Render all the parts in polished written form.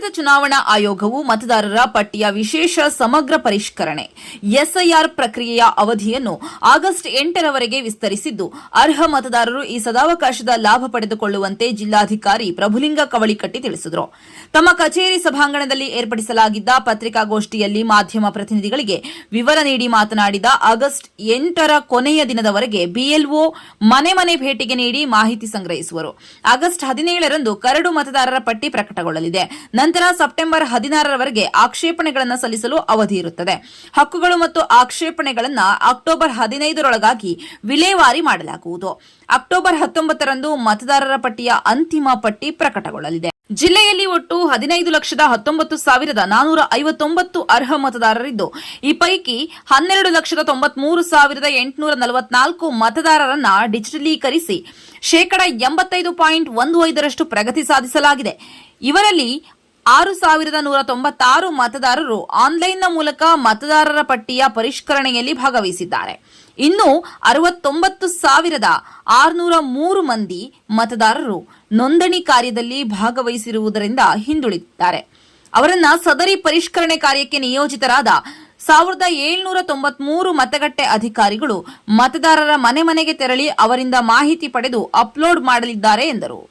ಭಾರತ ಚುನಾವಣಾ ಆಯೋಗವು ಮತದಾರರ ಪಟ್ಟಿಯ ವಿಶೇಷ ಸಮಗ್ರ ಪರಿಷ್ಕರಣೆ ಎಸ್ಐಆರ್ ಪ್ರಕ್ರಿಯೆಯ ಅವಧಿಯನ್ನು ಆಗಸ್ಟ್ 8ರವರೆಗೆ ವಿಸ್ತರಿಸಿದ್ದು, ಅರ್ಹ ಮತದಾರರು ಈ ಸದಾವಕಾಶದ ಲಾಭ ಪಡೆದುಕೊಳ್ಳುವಂತೆ ಜಿಲ್ಲಾಧಿಕಾರಿ ಪ್ರಭುಲಿಂಗ ಕವಳಿಕಟ್ಟಿ ತಿಳಿಸಿದರು. ತಮ್ಮ ಕಚೇರಿ ಸಭಾಂಗಣದಲ್ಲಿ ಏರ್ಪಡಿಸಲಾಗಿದ್ದ ಪತ್ರಿಕಾಗೋಷ್ಠಿಯಲ್ಲಿ ಮಾಧ್ಯಮ ಪ್ರತಿನಿಧಿಗಳಿಗೆ ವಿವರ ನೀಡಿ ಮಾತನಾಡಿದ ಆಗಸ್ಟ್ 8ರ ಕೊನೆಯ ದಿನದವರೆಗೆ ಬಿಎಲ್ಒ ಮನೆ ಮನೆ ಭೇಟಿಗೆ ನೀಡಿ ಮಾಹಿತಿ ಸಂಗ್ರಹಿಸುವರು. ಆಗಸ್ಟ್ 17ರಂದು ಕರಡು ಮತದಾರರ ಪಟ್ಟಿ ಪ್ರಕಟಗೊಳ್ಳಲಿದೆ. ನಂತರ ಸೆಪ್ಟೆಂಬರ್ 16ರವರೆಗೆ ಆಕ್ಷೇಪಣೆಗಳನ್ನು ಸಲ್ಲಿಸಲು ಅವಧಿ ಇರುತ್ತದೆ. ಹಕ್ಕುಗಳು ಮತ್ತು ಆಕ್ಷೇಪಣೆಗಳನ್ನು ಅಕ್ಟೋಬರ್ 15ರೊಳಗಾಗಿ ವಿಲೇವಾರಿ ಮಾಡಲಾಗುವುದು. ಅಕ್ಟೋಬರ್ 19ರಂದು ಮತದಾರರ ಪಟ್ಟಿಯ ಅಂತಿಮ ಪಟ್ಟಿ ಪ್ರಕಟಗೊಳ್ಳಲಿದೆ. ಜಿಲ್ಲೆಯಲ್ಲಿ ಒಟ್ಟು 15,19,459 ಅರ್ಹ ಮತದಾರರಿದ್ದು, ಈ ಪೈಕಿ 12,93,844 ಮತದಾರರನ್ನ ಡಿಜಿಟಲೀಕರಿಸಿ 85.15% ಪ್ರಗತಿ ಸಾಧಿಸಲಾಗಿದೆ. ಇವರಲ್ಲಿ 6,196 ಮತದಾರರು ಆನ್ಲೈನ್ನ ಮೂಲಕ ಮತದಾರರ ಪಟ್ಟಿಯ ಪರಿಷ್ಕರಣೆಯಲ್ಲಿ ಭಾಗವಹಿಸಿದ್ದಾರೆ. ಇನ್ನು 69,603 ಮಂದಿ ಮತದಾರರು ನೋಂದಣಿ ಕಾರ್ಯದಲ್ಲಿ ಭಾಗವಹಿಸಿರುವುದರಿಂದ ಹಿಂದುಳಿದಿದ್ದಾರೆ. ಅವರನ್ನ ಸದರಿ ಪರಿಷ್ಕರಣೆ ಕಾರ್ಯಕ್ಕೆ ನಿಯೋಜಿತರಾದ 1,793 ಮತಗಟ್ಟೆ ಅಧಿಕಾರಿಗಳು ಮತದಾರರ ಮನೆ ಮನೆಗೆ ತೆರಳಿ ಅವರಿಂದ ಮಾಹಿತಿ ಪಡೆದು ಅಪ್ಲೋಡ್ ಮಾಡಲಿದ್ದಾರೆ ಎಂದರು.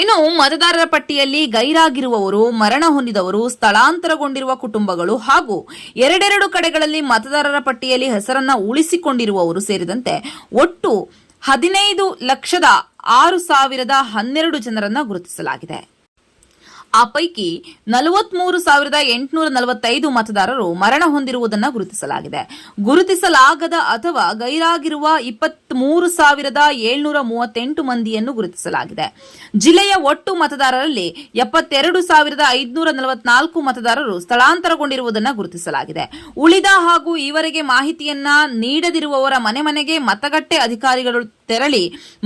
ಇನ್ನು ಮತದಾರರ ಪಟ್ಟಿಯಲ್ಲಿ ಗೈರಾಗಿರುವವರು, ಮರಣ ಹೊಂದಿದವರು, ಸ್ಥಳಾಂತರಗೊಂಡಿರುವ ಕುಟುಂಬಗಳು ಹಾಗೂ ಎರಡೆರಡು ಕಡೆಗಳಲ್ಲಿ ಮತದಾರರ ಪಟ್ಟಿಯಲ್ಲಿ ಹೆಸರನ್ನ ಉಳಿಸಿಕೊಂಡಿರುವವರು ಸೇರಿದಂತೆ ಒಟ್ಟು 15,06,012 ಜನರನ್ನ ಗುರುತಿಸಲಾಗಿದೆ. ಆ ಪೈಕಿ 43,845 ಮತದಾರರು ಮರಣ ಹೊಂದಿರುವುದನ್ನು ಗುರುತಿಸಲಾಗಿದೆ. ಗುರುತಿಸಲಾಗದ ಅಥವಾ ಗೈರಾಗಿರುವ 23,738 ಮಂದಿಯನ್ನು ಗುರುತಿಸಲಾಗಿದೆ. ಜಿಲ್ಲೆಯ ಒಟ್ಟು ಮತದಾರರಲ್ಲಿ 72,544 ಮತದಾರರು ಸ್ಥಳಾಂತರಗೊಂಡಿರುವುದನ್ನು ಗುರುತಿಸಲಾಗಿದೆ. ಉಳಿದ ಹಾಗೂ ಈವರೆಗೆ ಮಾಹಿತಿಯನ್ನ ನೀಡದಿರುವವರ ಮನೆ ಮನೆಗೆ ಮತಗಟ್ಟೆ ಅಧಿಕಾರಿಗಳು ತೆರಳಿ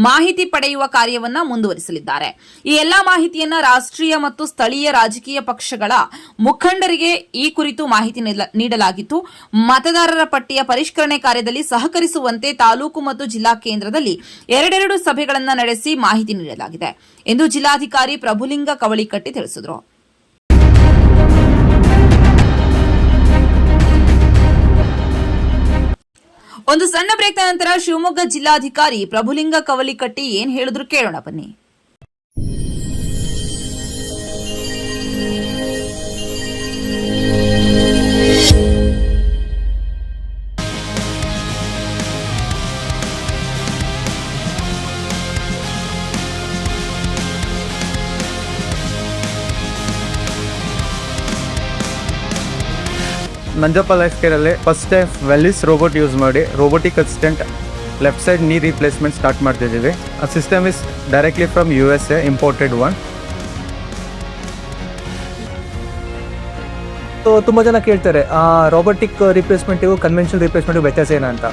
ಮಾಹಿತಿ ಪಡೆಯುವ ಕಾರ್ಯವನ್ನ ಮುಂದುವರಿಸಲಿದ್ದಾರೆ. ಈ ಎಲ್ಲಾ ಮಾಹಿತಿಯನ್ನ ರಾಷ್ಟ್ರೀಯ ಮತ್ತು ಸ್ಥಳೀಯ ರಾಜಕೀಯ ಪಕ್ಷಗಳ ಮುಖಂಡರಿಗೆ ಈ ಕುರಿತು ಮಾಹಿತಿ ನೀಡಲಾಗಿತ್ತು. ಮತದಾರರ ಪಟ್ಟಿಯ ಪರಿಷ್ಕರಣೆ ಕಾರ್ಯದಲ್ಲಿ ಸಹಕರಿಸುವಂತೆ ತಾಲೂಕು ಮತ್ತು ಜಿಲ್ಲಾ ಕೇಂದ್ರದಲ್ಲಿ ಎರಡೆರಡು ಸಭೆಗಳನ್ನು ನಡೆಸಿ ಮಾಹಿತಿ ನೀಡಲಾಗಿದೆ ಎಂದು ಜಿಲ್ಲಾಧಿಕಾರಿ ಪ್ರಭುಲಿಂಗ ಕವಳಿಕಟ್ಟಿ ತಿಳಿಸಿದರು. ಒಂದು ಸಣ್ಣ ಬ್ರೇಕ್ ನಂತರ ಶಿವಮೊಗ್ಗ ಜಿಲ್ಲಾಧಿಕಾರಿ ಪ್ರಭುಲಿಂಗ ಕವಳಿಕಟ್ಟಿ ಏನ್ ಹೇಳಿದ್ರು ಕೇಳೋಣ ಬನ್ನಿ. ನಂಜಪ್ಪ ಲೈಫ್ ಕೇರಲ್ಲಿ first time Velys robot use ಮಾಡಿ robotic assistant left side knee replacement start ಮಾಡ್ತಿದ್ದೀವಿ. ಆ system is directly from USA imported one. So ತುಂಬ ಜನ ಕೇಳ್ತಾರೆ ರೋಬೋಟಿಕ್ ರಿಪ್ಲೇಸ್ಮೆಂಟಿಗೂ ಕನ್ವೆನ್ಷನಲ್ ರಿಪ್ಲೇಸ್ಮೆಂಟಿಗೂ ವ್ಯತ್ಯಾಸ ಏನಂತ.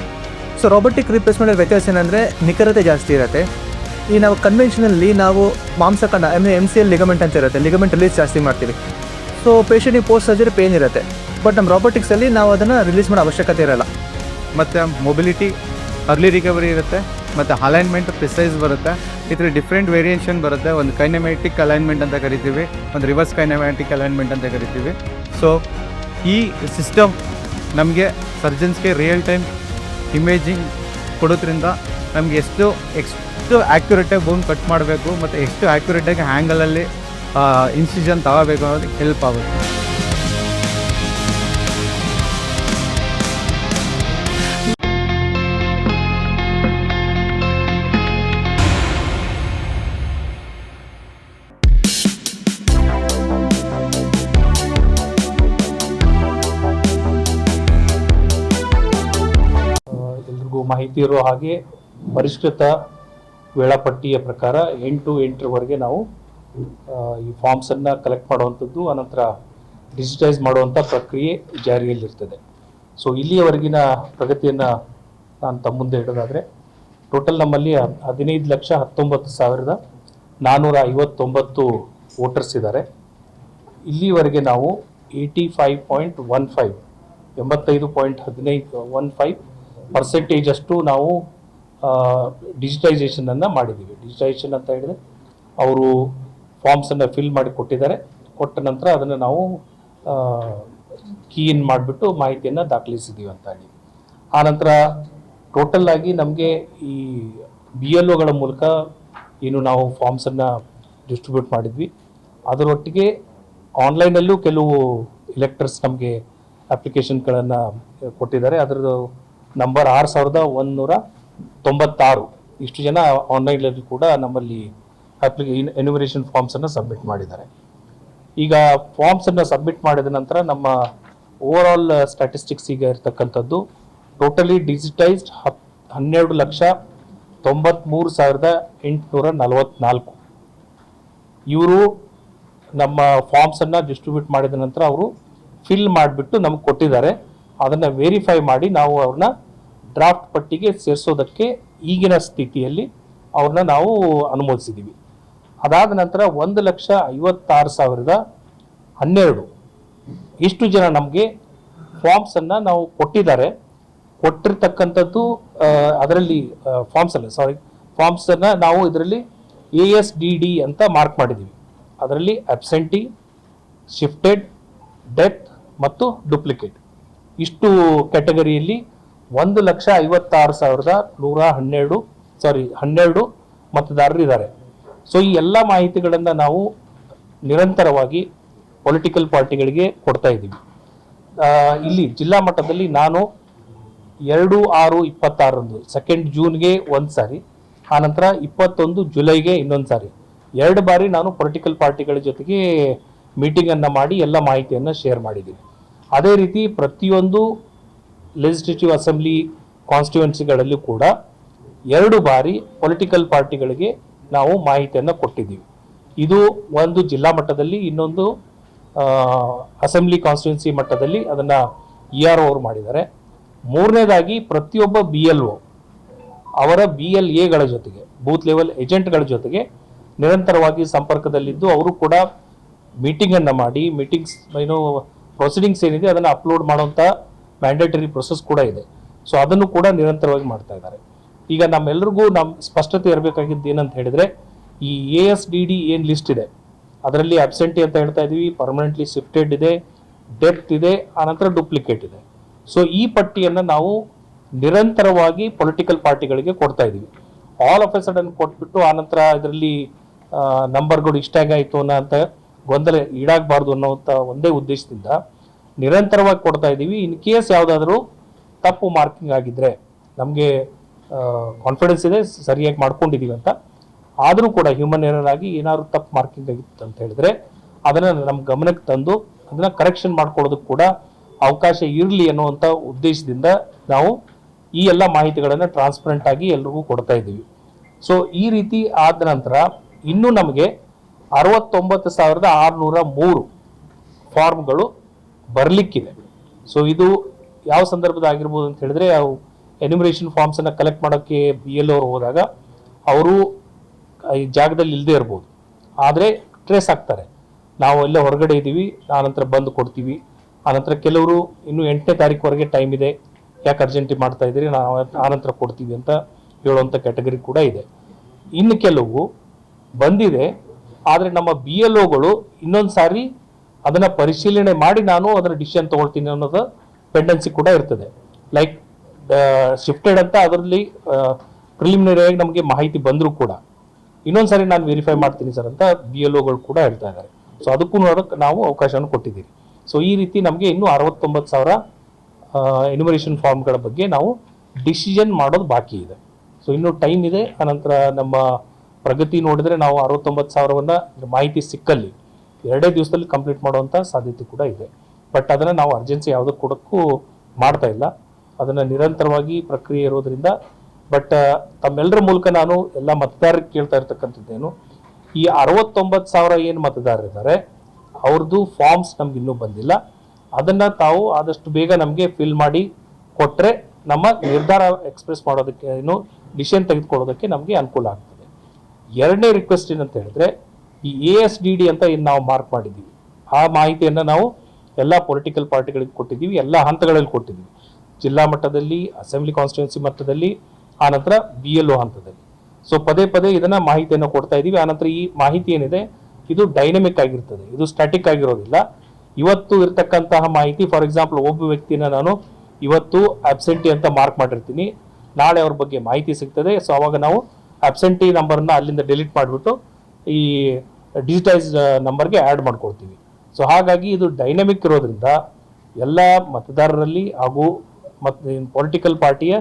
ಸೊ ರೋಬೋಟಿಕ್ ರಿಪ್ಲೇಸ್ಮೆಂಟ್ ವ್ಯತ್ಯಾಸ ಏನಂದರೆ ನಿಖರತೆ ಜಾಸ್ತಿ ಇರುತ್ತೆ. ಈ ನಾವು ಕನ್ವೆನ್ಷನಲ್ಲಿ ನಾವು ಮಾಂಸಖಂಡ MCL ಲಿಗಮೆಂಟ್ ಅಂತ ಇರುತ್ತೆ, ಲಿಗಮೆಂಟ್ ರಿಲೀಸ್ ಜಾಸ್ತಿ ಮಾಡ್ತೀವಿ. ಸೊ ಪೇಷಂಟಿಗೆ ಪೋಸ್ಟ್ ಸರ್ಜರಿ ಪೇನ್ ಇರುತ್ತೆ. ಬಟ್ ನಮ್ಮ ರೋಬೋಟಿಕ್ಸಲ್ಲಿ ನಾವು ಅದನ್ನು ರಿಲೀಸ್ ಮಾಡೋ ಅವಶ್ಯಕತೆ ಇರಲ್ಲ. ಮತ್ತು ಮೊಬಿಲಿಟಿ ಅರ್ಲಿ ರಿಕವರಿ ಇರುತ್ತೆ, ಮತ್ತು ಅಲೈನ್ಮೆಂಟ್ ಪ್ರಿಸೈಸ್ ಬರುತ್ತೆ. ಇದರ ಡಿಫ್ರೆಂಟ್ ವೇರಿಯೇಷನ್ ಬರುತ್ತೆ. ಒಂದು ಕೈನೆಮ್ಯಾಟಿಕ್ ಅಲೈನ್ಮೆಂಟ್ ಅಂತ ಕರಿತೀವಿ, ಒಂದು ರಿವರ್ಸ್ ಕೈನೆಮ್ಯಾಟಿಕ್ ಅಲೈನ್ಮೆಂಟ್ ಅಂತ ಕರಿತೀವಿ. ಸೊ ಈ ಸಿಸ್ಟಮ್ ನಮಗೆ ಸರ್ಜನ್ಸ್ಗೆ ರಿಯಲ್ ಟೈಮ್ ಇಮೇಜಿಂಗ್ ಕೊಡೋದ್ರಿಂದ ನಮಗೆ ಎಷ್ಟು ಆ್ಯಕ್ಯುರೇಟಾಗಿ ಬೋನ್ ಕಟ್ ಮಾಡಬೇಕು ಮತ್ತು ಎಷ್ಟು ಆ್ಯಕ್ಯುರೇಟಾಗಿ ಹ್ಯಾಂಗಲಲ್ಲಿ ಇನ್ಸಿಷನ್ ತಗೋಬೇಕು ಅನ್ನೋದಕ್ಕೆ ಹೆಲ್ಪ್ ಆಗುತ್ತೆ. ಮಾಹಿತಿ ಇರೋ ಹಾಗೆ ಪರಿಷ್ಕೃತ ವೇಳಾಪಟ್ಟಿಯ ಪ್ರಕಾರ 8-8ರವರೆಗೆ ನಾವು ಈ ಫಾರ್ಮ್ಸನ್ನು ಕಲೆಕ್ಟ್ ಮಾಡುವಂಥದ್ದು, ಅನಂತರ ಡಿಜಿಟೈಸ್ ಮಾಡುವಂಥ ಪ್ರಕ್ರಿಯೆ ಜಾರಿಯಲ್ಲಿರ್ತದೆ. ಸೊ ಇಲ್ಲಿಯವರೆಗಿನ ಪ್ರಗತಿಯನ್ನು ನಾನು ತಮ್ಮ ಮುಂದೆ ಇಡೋದಾದರೆ ಟೋಟಲ್ ನಮ್ಮಲ್ಲಿ 15,19,459 ವೋಟರ್ಸ್ ಇದ್ದಾರೆ. ಇಲ್ಲಿವರೆಗೆ ನಾವು 85.15 85.15% ಅಷ್ಟು ನಾವು ಡಿಜಿಟೈಸೇಷನನ್ನು ಮಾಡಿದ್ದೀವಿ. ಡಿಜಿಟೈಸೇಷನ್ ಅಂತ ಹೇಳಿದ್ರೆ ಅವರು ಫಾರ್ಮ್ಸನ್ನು ಫಿಲ್ ಮಾಡಿ ಕೊಟ್ಟಿದ್ದಾರೆ. ಕೊಟ್ಟ ನಂತರ ಅದನ್ನು ನಾವು ಕೀ ಇನ್ ಮಾಡಿಬಿಟ್ಟು ಮಾಹಿತಿಯನ್ನು ದಾಖಲಿಸಿದ್ದೀವಿ ಅಂತ ಹೇಳಿ. ಆನಂತರ ಟೋಟಲ್ ಆಗಿ ನಮಗೆ ಈ BLOಗಳ ಮೂಲಕ ಏನು ನಾವು ಫಾರ್ಮ್ಸನ್ನು ಡಿಸ್ಟ್ರಿಬ್ಯೂಟ್ ಮಾಡಿದ್ವಿ, ಅದರೊಟ್ಟಿಗೆ ಆನ್ಲೈನಲ್ಲೂ ಕೆಲವು ಎಲೆಕ್ಟರ್ಸ್ ನಮಗೆ ಅಪ್ಲಿಕೇಶನ್ಗಳನ್ನು ಕೊಟ್ಟಿದ್ದಾರೆ. ಅದರದ್ದು ನಂಬರ್ 6196. ಇಷ್ಟು ಜನ ಆನ್ಲೈನಲ್ಲಿ ಕೂಡ ನಮ್ಮಲ್ಲಿ ಎನ್ಯುಮರೇಷನ್ ಫಾರ್ಮ್ಸನ್ನು ಸಬ್ಮಿಟ್ ಮಾಡಿದ್ದಾರೆ. ಈಗ ಫಾರ್ಮ್ಸನ್ನು ಸಬ್ಮಿಟ್ ಮಾಡಿದ ನಂತರ ನಮ್ಮ ಓವರಾಲ್ ಸ್ಟ್ಯಾಟಿಸ್ಟಿಕ್ಸ್ ಈಗ ಇರ್ತಕ್ಕಂಥದ್ದು ಟೋಟಲಿ ಡಿಜಿಟೈಸ್ಡ್ 12,93,844. ಇವರು ನಮ್ಮ ಫಾರ್ಮ್ಸನ್ನು ಡಿಸ್ಟ್ರಿಬ್ಯೂಟ್ ಮಾಡಿದ ನಂತರ ಅವರು ಫಿಲ್ ಮಾಡಿಬಿಟ್ಟು ನಮಗೆ ಕೊಟ್ಟಿದ್ದಾರೆ. ಅದನ್ನು ವೆರಿಫೈ ಮಾಡಿ ನಾವು ಅವ್ರನ್ನ ಡ್ರಾಫ್ಟ್ ಪಟ್ಟಿಗೆ ಸೇರಿಸೋದಕ್ಕೆ ಈಗಿನ ಸ್ಥಿತಿಯಲ್ಲಿ ಅವ್ರನ್ನ ನಾವು ಅನುಮೋದಿಸಿದ್ದೀವಿ. ಅದಾದ ನಂತರ 1,56,012 ಇಷ್ಟು ಜನ ನಮಗೆ ಫಾರ್ಮ್ಸನ್ನು ನಾವು ಕೊಟ್ಟಿರ್ತಕ್ಕಂಥದ್ದು ಅದರಲ್ಲಿ ಫಾರ್ಮ್ಸನ್ನು ನಾವು ಇದರಲ್ಲಿ ASDD ಅಂತ ಮಾರ್ಕ್ ಮಾಡಿದ್ದೀವಿ. ಅದರಲ್ಲಿ ಅಬ್ಸೆಂಟಿ, ಶಿಫ್ಟೆಡ್, ಡೆತ್ ಮತ್ತು ಡುಪ್ಲಿಕೇಟ್ ಇಷ್ಟು ಕ್ಯಾಟಗರಿಯಲ್ಲಿ 1,56,112 ಮತದಾರರು ಇದ್ದಾರೆ. ಸೊ ಈ ಎಲ್ಲ ಮಾಹಿತಿಗಳನ್ನು ನಾವು ನಿರಂತರವಾಗಿ ಪೊಲಿಟಿಕಲ್ ಪಾರ್ಟಿಗಳಿಗೆ ಕೊಡ್ತಾ ಇದ್ದೀವಿ. ಇಲ್ಲಿ ಜಿಲ್ಲಾ ಮಟ್ಟದಲ್ಲಿ ನಾನು 2/6/26 2 ಜೂನ್ಗೆ ಒಂದು ಸಾರಿ, ಆನಂತರ 21 ಜುಲೈಗೆ ಇನ್ನೊಂದು ಸಾರಿ, 2 ಬಾರಿ ನಾನು ಪೊಲಿಟಿಕಲ್ ಪಾರ್ಟಿಗಳ ಜೊತೆಗೆ ಮೀಟಿಂಗನ್ನು ಮಾಡಿ ಎಲ್ಲ ಮಾಹಿತಿಯನ್ನು ಶೇರ್ ಮಾಡಿದ್ದೀನಿ. ಅದೇ ರೀತಿ ಪ್ರತಿಯೊಂದು ಲೆಜಿಸ್ಲೇಟಿವ್ ಅಸೆಂಬ್ಲಿ ಕಾನ್ಸ್ಟಿಟ್ಯೂಯೆನ್ಸಿಗಳಲ್ಲೂ ಕೂಡ 2 ಬಾರಿ ಪೊಲಿಟಿಕಲ್ ಪಾರ್ಟಿಗಳಿಗೆ ನಾವು ಮಾಹಿತಿಯನ್ನು ಕೊಟ್ಟಿದ್ದೀವಿ. ಇದು ಒಂದು ಜಿಲ್ಲಾ ಮಟ್ಟದಲ್ಲಿ, ಇನ್ನೊಂದು ಅಸೆಂಬ್ಲಿ ಕಾನ್ಸ್ಟಿಟ್ಯೂನ್ಸಿ ಮಟ್ಟದಲ್ಲಿ ಅದನ್ನು ERO ಅವರು ಮಾಡಿದ್ದಾರೆ. ಮೂರನೇದಾಗಿ ಪ್ರತಿಯೊಬ್ಬ BLO ಅವರ BLAಗಳ ಜೊತೆಗೆ, ಬೂತ್ ಲೆವೆಲ್ ಏಜೆಂಟ್ಗಳ ಜೊತೆಗೆ ನಿರಂತರವಾಗಿ ಸಂಪರ್ಕದಲ್ಲಿದ್ದು ಅವರು ಕೂಡ ಮೀಟಿಂಗನ್ನು ಮಾಡಿ ಪ್ರೊಸೀಡಿಂಗ್ಸ್ ಏನಿದೆ ಅದನ್ನು ಅಪ್ಲೋಡ್ ಮಾಡುವಂಥ ಮ್ಯಾಂಡೇಟರಿ ಪ್ರೊಸೆಸ್ ಕೂಡ ಇದೆ. ಸೊ ಅದನ್ನು ಕೂಡ ನಿರಂತರವಾಗಿ ಮಾಡ್ತಾ ಇದ್ದಾರೆ. ಈಗ ನಮ್ಮೆಲ್ಲರಿಗೂ ಸ್ಪಷ್ಟತೆ ಇರಬೇಕಾಗಿದ್ದು ಏನಂತ ಹೇಳಿದರೆ, ಈ ASDD ಏನು ಲಿಸ್ಟ್ ಇದೆ ಅದರಲ್ಲಿ ಅಬ್ಸೆಂಟಿ ಅಂತ ಹೇಳ್ತಾ ಇದ್ದೀವಿ, ಪರ್ಮನೆಂಟ್ಲಿ ಶಿಫ್ಟೆಡ್ ಇದೆ, ಡೆತ್ ಇದೆ, ಆನಂತರ ಡುಪ್ಲಿಕೇಟ್ ಇದೆ. ಸೊ ಈ ಪಟ್ಟಿಯನ್ನು ನಾವು ನಿರಂತರವಾಗಿ ಪೊಲಿಟಿಕಲ್ ಪಾರ್ಟಿಗಳಿಗೆ ಕೊಡ್ತಾ ಇದ್ದೀವಿ. ಆಲ್ ಆಫ್ ಎ ಸಡನ್ ಕೊಟ್ಬಿಟ್ಟು ಆನಂತರ ಇದರಲ್ಲಿ ನಂಬರ್ಗಳು ಇಷ್ಟಾಗಾಯಿತು ಅಂತ ಗೊಂದಲ ಈಡಾಗಬಾರ್ದು ಅನ್ನೋಂಥ ಒಂದೇ ಉದ್ದೇಶದಿಂದ ನಿರಂತರವಾಗಿ ಕೊಡ್ತಾ ಇದ್ದೀವಿ. ಇನ್ ಕೇಸ್ ಯಾವುದಾದ್ರೂ ತಪ್ಪು ಮಾರ್ಕಿಂಗ್ ಆಗಿದ್ರೆ ನಮಗೆ ಕಾನ್ಫಿಡೆನ್ಸ್ ಇದೆ ಸರಿಯಾಗಿ ಮಾಡ್ಕೊಂಡಿದ್ದೀವಿ ಅಂತ, ಆದರೂ ಕೂಡ ಹ್ಯೂಮನ್ ಎರರ್ ಆಗಿ ಏನಾದ್ರು ತಪ್ಪು ಮಾರ್ಕಿಂಗ್ ಆಗಿತ್ತು ಅಂತ ಹೇಳಿದ್ರೆ ಅದನ್ನು ನಮ್ಮ ಗಮನಕ್ಕೆ ತಂದು ಅದನ್ನು ಕರೆಕ್ಷನ್ ಮಾಡ್ಕೊಳ್ಳೋದಕ್ಕೆ ಕೂಡ ಅವಕಾಶ ಇರಲಿ ಅನ್ನುವಂಥ ಉದ್ದೇಶದಿಂದ ನಾವು ಈ ಎಲ್ಲ ಮಾಹಿತಿಗಳನ್ನು ಟ್ರಾನ್ಸ್ಪರೆಂಟ್ ಆಗಿ ಎಲ್ರಿಗೂ ಕೊಡ್ತಾ ಇದ್ದೀವಿ. ಸೊ ಈ ರೀತಿ ಆದ ನಂತರ ಇನ್ನೂ ನಮಗೆ 69,603 ಫಾರ್ಮ್ಗಳು ಬರಲಿಕ್ಕಿದೆ. ಸೊ ಇದು ಯಾವ ಸಂದರ್ಭದಾಗಿರ್ಬೋದು ಅಂತ ಹೇಳಿದ್ರೆ, ಅವು ಎನ್ಯುಮರೇಷನ್ ಫಾರ್ಮ್ಸನ್ನು ಕಲೆಕ್ಟ್ ಮಾಡೋಕ್ಕೆ BLO ಅವರು ಹೋದಾಗ ಅವರು ಈ ಜಾಗದಲ್ಲಿ ಇಲ್ಲದೆ ಇರ್ಬೋದು, ಆದರೆ ಟ್ರೇಸ್ ಆಗ್ತಾರೆ. ನಾವು ಎಲ್ಲ ಹೊರಗಡೆ ಇದ್ದೀವಿ, ಆನಂತರ ಬಂದು ಕೊಡ್ತೀವಿ. ಆನಂತರ ಕೆಲವರು ಇನ್ನು 8ನೇ ತಾರೀಕುವರೆಗೆ ಟೈಮ್ ಇದೆ, ಯಾಕೆ ಅರ್ಜೆಂಟಿ ಮಾಡ್ತಾ ಇದ್ದೀರಿ, ನಾವು ಆನಂತರ ಕೊಡ್ತೀವಿ ಅಂತ ಹೇಳುವಂಥ ಕ್ಯಾಟಗರಿ ಕೂಡ ಇದೆ. ಇನ್ನು ಕೆಲವು ಬಂದಿದೆ, ಆದರೆ ನಮ್ಮ BLOಗಳು ಇನ್ನೊಂದು ಸಾರಿ ಅದನ್ನು ಪರಿಶೀಲನೆ ಮಾಡಿ ನಾನು ಅದರ ಡಿಸಿಷನ್ ತೊಗೊಳ್ತೀನಿ ಅನ್ನೋದು ಪೆಂಡೆನ್ಸಿ ಕೂಡ ಇರ್ತದೆ. ಲೈಕ್ ಶಿಫ್ಟೆಡ್ ಅಂತ ಅದರಲ್ಲಿ ಪ್ರಿಲಿಮಿನರಿಯಾಗಿ ನಮಗೆ ಮಾಹಿತಿ ಬಂದರೂ ಕೂಡ ಇನ್ನೊಂದು ಸಾರಿ ನಾನು ವೆರಿಫೈ ಮಾಡ್ತೀನಿ ಸರ್ ಅಂತ BLOಗಳು ಕೂಡ ಹೇಳ್ತಾ ಇದ್ದಾರೆ. ಸೊ ಅದಕ್ಕೂ ನೋಡೋಕ್ಕೆ ನಾವು ಅವಕಾಶವನ್ನು ಕೊಟ್ಟಿದ್ದೀವಿ. ಸೊ ಈ ರೀತಿ ನಮಗೆ ಇನ್ನೂ 69,000 ಎನ್ಯುಮರೇಷನ್ ಫಾರ್ಮ್ಗಳ ಬಗ್ಗೆ ನಾವು ಡಿಸಿಷನ್ ಮಾಡೋದು ಬಾಕಿ ಇದೆ. ಸೊ ಇನ್ನೂ ಟೈಮ್ ಇದೆ. ಆನಂತರ ನಮ್ಮ ಪ್ರಗತಿ ನೋಡಿದರೆ ನಾವು 69,000 ಮಾಹಿತಿ ಸಿಕ್ಕಲ್ಲಿ 2 ದಿವಸದಲ್ಲಿ ಕಂಪ್ಲೀಟ್ ಮಾಡುವಂಥ ಸಾಧ್ಯತೆ ಕೂಡ ಇದೆ. ಬಟ್ ಅದನ್ನು ನಾವು ಅರ್ಜೆನ್ಸಿ ಯಾವುದಕ್ಕೆ ಕೊಡೋಕ್ಕೂ ಮಾಡ್ತಾ ಇಲ್ಲ, ಅದನ್ನು ನಿರಂತರವಾಗಿ ಪ್ರಕ್ರಿಯೆ ಇರೋದ್ರಿಂದ. ಬಟ್ ತಮ್ಮೆಲ್ಲರ ಮೂಲಕ ನಾನು ಎಲ್ಲ ಮತದಾರರಿಗೆ ಕೇಳ್ತಾ ಇರ್ತಕ್ಕಂಥದ್ದೇನು, ಈ 69,000 ಏನು ಮತದಾರರಿದ್ದಾರೆ ಅವ್ರದ್ದು ಫಾರ್ಮ್ಸ್ ನಮ್ಗೆ ಇನ್ನೂ ಬಂದಿಲ್ಲ. ಅದನ್ನು ತಾವು ಆದಷ್ಟು ಬೇಗ ನಮಗೆ ಫಿಲ್ ಮಾಡಿ ಕೊಟ್ಟರೆ ನಮ್ಮ ನಿರ್ಧಾರ ಎಕ್ಸ್ಪ್ರೆಸ್ ಮಾಡೋದಕ್ಕೆ, ಏನು ಡಿಸಿಷನ್ ತೆಗೆದುಕೊಳ್ಳೋದಕ್ಕೆ ನಮಗೆ ಅನುಕೂಲ ಆಗ್ತದೆ. ಎರಡನೇ ರಿಕ್ವೆಸ್ಟ್ ಏನಂತ ಹೇಳಿದ್ರೆ, ಈ ASDD ಅಂತ ಏನು ನಾವು ಮಾರ್ಕ್ ಮಾಡಿದ್ದೀವಿ, ಆ ಮಾಹಿತಿಯನ್ನು ನಾವು ಎಲ್ಲ ಪೊಲಿಟಿಕಲ್ ಪಾರ್ಟಿಗಳಿಗೆ ಕೊಟ್ಟಿದ್ದೀವಿ, ಎಲ್ಲ ಹಂತಗಳಲ್ಲಿ ಕೊಟ್ಟಿದ್ದೀವಿ. ಜಿಲ್ಲಾ ಮಟ್ಟದಲ್ಲಿ, ಅಸೆಂಬ್ಲಿ ಕಾನ್ಸ್ಟಿಟ್ಯೂನ್ಸಿ ಮಟ್ಟದಲ್ಲಿ, ಆನಂತರ BLO ಹಂತದಲ್ಲಿ. ಸೊ ಪದೇ ಪದೇ ಇದನ್ನು ಮಾಹಿತಿಯನ್ನು ಕೊಡ್ತಾ ಇದ್ದೀವಿ. ಆನಂತರ ಈ ಮಾಹಿತಿ ಏನಿದೆ ಇದು ಡೈನಮಿಕ್ ಆಗಿರ್ತದೆ, ಇದು ಸ್ಟ್ಯಾಟಿಕ್ ಆಗಿರೋದಿಲ್ಲ. ಇವತ್ತು ಇರ್ತಕ್ಕಂತಹ ಮಾಹಿತಿ, ಫಾರ್ ಎಕ್ಸಾಂಪಲ್ ಒಬ್ಬ ವ್ಯಕ್ತಿನ ನಾನು ಇವತ್ತು ಅಬ್ಸೆಂಟಿ ಅಂತ ಮಾರ್ಕ್ ಮಾಡಿರ್ತೀನಿ, ನಾಳೆ ಅವ್ರ ಬಗ್ಗೆ ಮಾಹಿತಿ ಸಿಗ್ತದೆ. ಸೊ ಅವಾಗ ನಾವು ಅಬ್ಸೆಂಟಿ ನಂಬರ್ನ ಅಲ್ಲಿಂದ ಡಿಲೀಟ್ ಮಾಡಿಬಿಟ್ಟು ಈ ಡಿಜಿಟೈಸ್ ನಂಬರ್ಗೆ ಆ್ಯಡ್ ಮಾಡ್ಕೊಳ್ತೀವಿ. ಸೊ ಹಾಗಾಗಿ ಇದು ಡೈನಮಿಕ್ ಇರೋದ್ರಿಂದ ಎಲ್ಲ ಮತದಾರರಲ್ಲಿ ಹಾಗೂ ಪೊಲಿಟಿಕಲ್ ಪಾರ್ಟಿಯ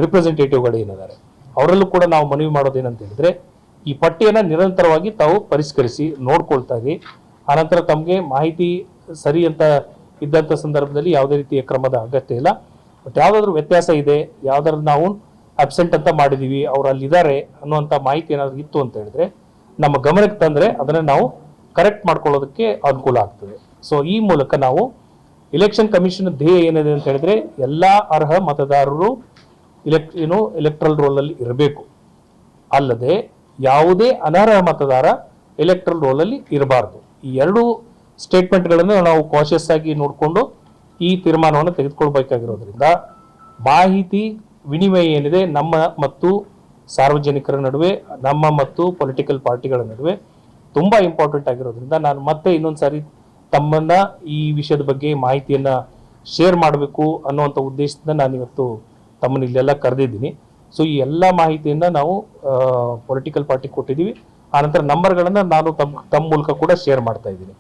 ರಿಪ್ರೆಸೆಂಟೇಟಿವ್ಗಳು ಏನಿದ್ದಾರೆ ಅವರಲ್ಲೂ ಕೂಡ ನಾವು ಮನವಿ ಮಾಡೋದೇನಂತ ಹೇಳಿದ್ರೆ, ಈ ಪಟ್ಟಿಯನ್ನು ನಿರಂತರವಾಗಿ ತಾವು ಪರಿಷ್ಕರಿಸಿ ನೋಡ್ಕೊಳ್ತಾ ಇರಿ. ಆನಂತರ ತಮಗೆ ಮಾಹಿತಿ ಸರಿ ಅಂತ ಇದ್ದಂಥ ಸಂದರ್ಭದಲ್ಲಿ ಯಾವುದೇ ರೀತಿಯ ಕ್ರಮದ ಅಗತ್ಯ ಇಲ್ಲ. ಬಟ್ ಯಾವುದಾದ್ರೂ ವ್ಯತ್ಯಾಸ ಇದೆ, ಯಾವುದಾದ್ರು ನಾವು ಅಬ್ಸೆಂಟ್ ಅಂತ ಮಾಡಿದ್ದೀವಿ, ಅವ್ರು ಅಲ್ಲಿದ್ದಾರೆ ಅನ್ನುವಂಥ ಮಾಹಿತಿ ಏನಾದರೂ ಇತ್ತು ಅಂತ ಹೇಳಿದ್ರೆ ನಮ್ಮ ಗಮನಕ್ಕೆ ತಂದರೆ ಅದನ್ನು ನಾವು ಕರೆಕ್ಟ್ ಮಾಡ್ಕೊಳ್ಳೋದಕ್ಕೆ ಅನುಕೂಲ ಆಗ್ತದೆ. ಸೊ ಈ ಮೂಲಕ ನಾವು ಇಲೆಕ್ಷನ್ ಕಮಿಷನ್ ಧ್ಯೇಯ ಏನಿದೆ ಅಂತ ಹೇಳಿದ್ರೆ, ಎಲ್ಲ ಅರ್ಹ ಮತದಾರರು ಎಲೆಕ್ಟ್ರಲ್ ರೋಲಲ್ಲಿ ಇರಬೇಕು, ಅಲ್ಲದೆ ಯಾವುದೇ ಅನರ್ಹ ಮತದಾರ ಎಲೆಕ್ಟ್ರಲ್ ರೋಲಲ್ಲಿ ಇರಬಾರ್ದು. ಈ ಎರಡು ಸ್ಟೇಟ್ಮೆಂಟ್ಗಳನ್ನು ನಾವು ಕಾಶಿಯಸ್ ಆಗಿ ನೋಡಿಕೊಂಡು ಈ ತೀರ್ಮಾನವನ್ನು ತೆಗೆದುಕೊಳ್ಬೇಕಾಗಿರೋದ್ರಿಂದ ಮಾಹಿತಿ ವಿನಿಮಯ ಏನಿದೆ ನಮ್ಮ ಮತ್ತು ಸಾರ್ವಜನಿಕರ ನಡುವೆ, ನಮ್ಮ ಮತ್ತು ಪೊಲಿಟಿಕಲ್ ಪಾರ್ಟಿಗಳ ನಡುವೆ ತುಂಬ ಇಂಪಾರ್ಟೆಂಟ್ ಆಗಿರೋದ್ರಿಂದ ನಾನು ಮತ್ತೆ ಇನ್ನೊಂದು ಸಾರಿ ತಮ್ಮನ್ನ ಈ ವಿಷಯದ ಬಗ್ಗೆ ಮಾಹಿತಿಯನ್ನು ಶೇರ್ ಮಾಡಬೇಕು ಅನ್ನುವಂಥ ಉದ್ದೇಶದಿಂದ ನಾನು ಇವತ್ತು ತಮ್ಮನ್ನು ಇಲ್ಲೆಲ್ಲ ಕರೆದಿದ್ದೀನಿ. ಸೊ ಈ ಎಲ್ಲ ಮಾಹಿತಿಯನ್ನು ನಾವು ಪೊಲಿಟಿಕಲ್ ಪಾರ್ಟಿ ಕೊಟ್ಟಿದ್ದೀವಿ. ಆನಂತರ ನಂಬರ್ಗಳನ್ನು ನಾನು ತಮ್ಮ ಮೂಲಕ ಕೂಡ ಶೇರ್ ಮಾಡ್ತಾ ಇದ್ದೀನಿ.